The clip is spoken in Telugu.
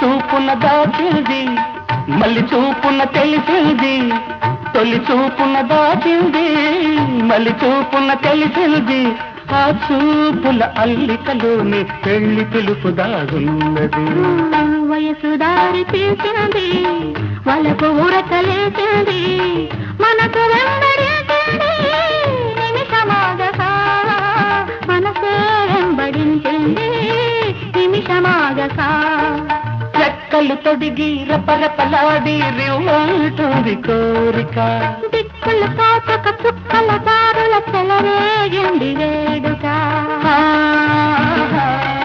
చూపున దాచింది మళ్ళీ చూపున తెలిసింది, తొలి చూపున దాచింది మళ్ళీ చూపున తెలిసింది. ఆ చూపుల అల్లికలోని పెళ్లి పిలుపు దాగున్నది. వయసు దారి తీసింది, వాళ్ళకు ఊరకలేసింది, మనకు వెంబడించింది నిమిషమాగసా, మనసే వెంబడించింది నిమిషమాగసా. రెక్కలు తొడిగి రపరపలాడి రివ్వంటుంది కోరిక, దిక్కులు కాచక చుక్కల దారుల చెలరేగింది వేడుక.